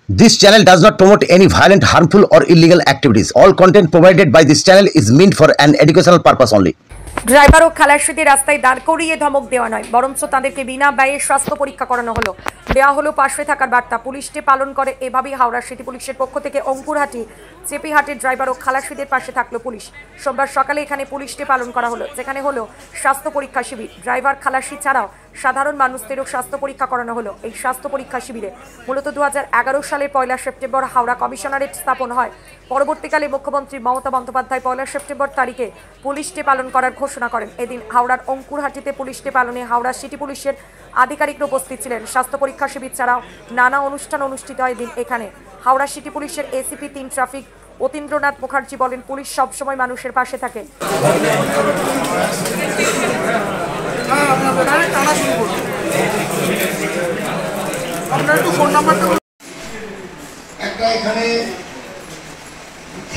This channel does not promote any violent, harmful, or illegal activities. All content provided by this channel is meant for an educational purpose only. Driver ও খালাসিদের রাস্তায় দাঁড় করিয়ে ধমক দেওয়া নয়, বরঞ্চ তাদেরকে বিনা ব্যয়ে স্বাস্থ্য পরীক্ষা করানো হলো। দেওয়া হলো পাশে থাকার বার্তা। পুলিশটি পালন করে এভাবেই হাওড়া সিটি পুলিশের পক্ষ থেকে অঙ্কুরহাটি চেপিহাটের ড্রাইভার ও খালাসিদের পাশে থাকলো পুলিশ। সোমবার সকালে এখানে পুলিশটি পালন করা হলো, যেখানে হলো স্বাস্থ্য পরীক্ষা শিবির। ড্রাইভার খালাসি ছাড়াও সাধারণ মানুষদেরও স্বাস্থ্য পরীক্ষা করানো হলো। এই স্বাস্থ্য পরীক্ষা শিবিরে মূলত 2011 সালের 1 সেপ্টেম্বর হাওড়া কমিশনারেট স্থাপন হয়। পরবর্তীকালে মুখ্যমন্ত্রী মমতা বন্দ্যোপাধ্যায় 1 সেপ্টেম্বর তারিখে পুলিশটি পালন করার ঘোষণা করেন। এদিন হাওড়ার অঙ্কুরহাটিতে পুলিশটি পালনে হাওড়া সিটি পুলিশের আধিকারিকরা উপস্থিত ছিলেন। স্বাস্থ্য পরীক্ষা শিবির ছাড়াও নানা অনুষ্ঠান অনুষ্ঠিত হয় এদিন এখানে। হাওড়া সিটি পুলিশের এসিপি 3 ট্রাফিক অতীন্দ্রনাথ মুখার্জি বলেন, পুলিশ সবসময় মানুষের পাশে থাকে। একটা এখানে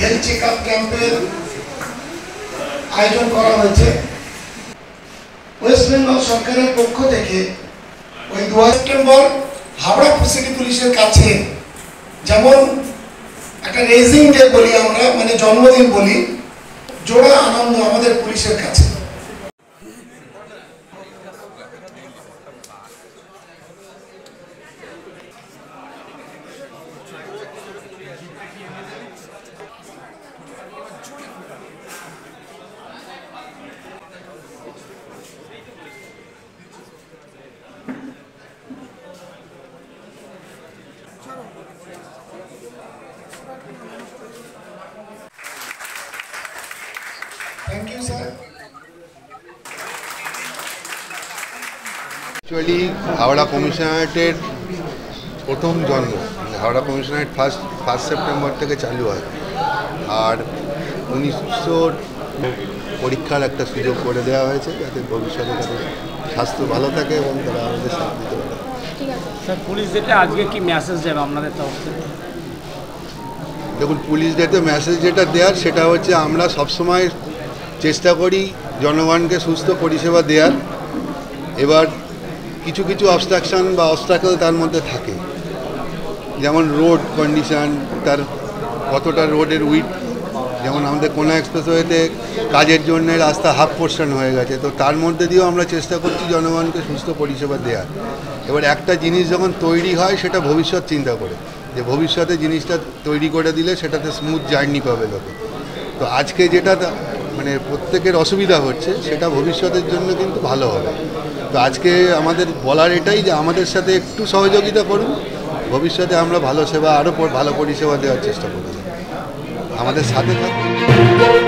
হেলথ চেকআপ ক্যাম্পের আয়োজন করা হয়েছে ওয়েস্ট বেঙ্গল সরকারের পক্ষ থেকে। ওই 2 সেপ্টেম্বর হাওড়া সিটি পুলিশের কাছে যেমন একটা রেজিং ডে বলি আমরা, মানে জন্মদিন বলি, জোড়া আনন্দ আমাদের পুলিশের কাছে। Thank you, sir. Actually, Howrah কমিশনারেটের প্রথম জন্ম হাওড়া কমিশনারেট ফার্স্ট সেপ্টেম্বর থেকে চালু হয়। আর 1900 পরীক্ষার একটা সুযোগ করে দেওয়া হয়েছে, যাতে ভবিষ্যতে তাদের স্বাস্থ্য ভালো থাকে এবং তারা আমাদের সাথ দিতে পারে। স্যার, পুলিশ ডেতে আজকে কি মেসেজ দেবে আপনাদের তরফ থেকে? দেখুন, পুলিশ ডেতে মেসেজ যেটা দেওয়ার সেটা হচ্ছে আমরা সবসময় চেষ্টা করি জনগণকে সুস্থ পরিষেবা দেওয়ার। এবার কিছু কিছু অবস্ট্রাকশান বা অবস্ট্রাকল তার মধ্যে থাকে, যেমন রোড কন্ডিশান, তার কতটা রোডের উইথ, যেমন আমাদের কোনা এক্সপ্রেসওয়েতে কাজের জন্য রাস্তা হাফ পোর্শন হয়ে গেছে, তো তার মধ্যে দিয়েও আমরা চেষ্টা করছি জনগণকে সুস্থ পরিষেবা দেওয়ার। এবার একটা জিনিস যখন তৈরি হয় সেটা ভবিষ্যৎ চিন্তা করে, যে ভবিষ্যতে জিনিসটা তৈরি করে দিলে সেটাতে স্মুথ জার্নি পাবে লোকে। তো আজকে যেটা মানে প্রত্যেকের অসুবিধা হচ্ছে সেটা ভবিষ্যতের জন্য কিন্তু ভালো হবে। তো আজকে আমাদের বলার এটাই যে আমাদের সাথে একটু সহযোগিতা করুন, ভবিষ্যতে আমরা ভালো সেবা, আরও ভালো পরিষেবা দেওয়ার চেষ্টা করব। আমাদের সাথে থাকুন।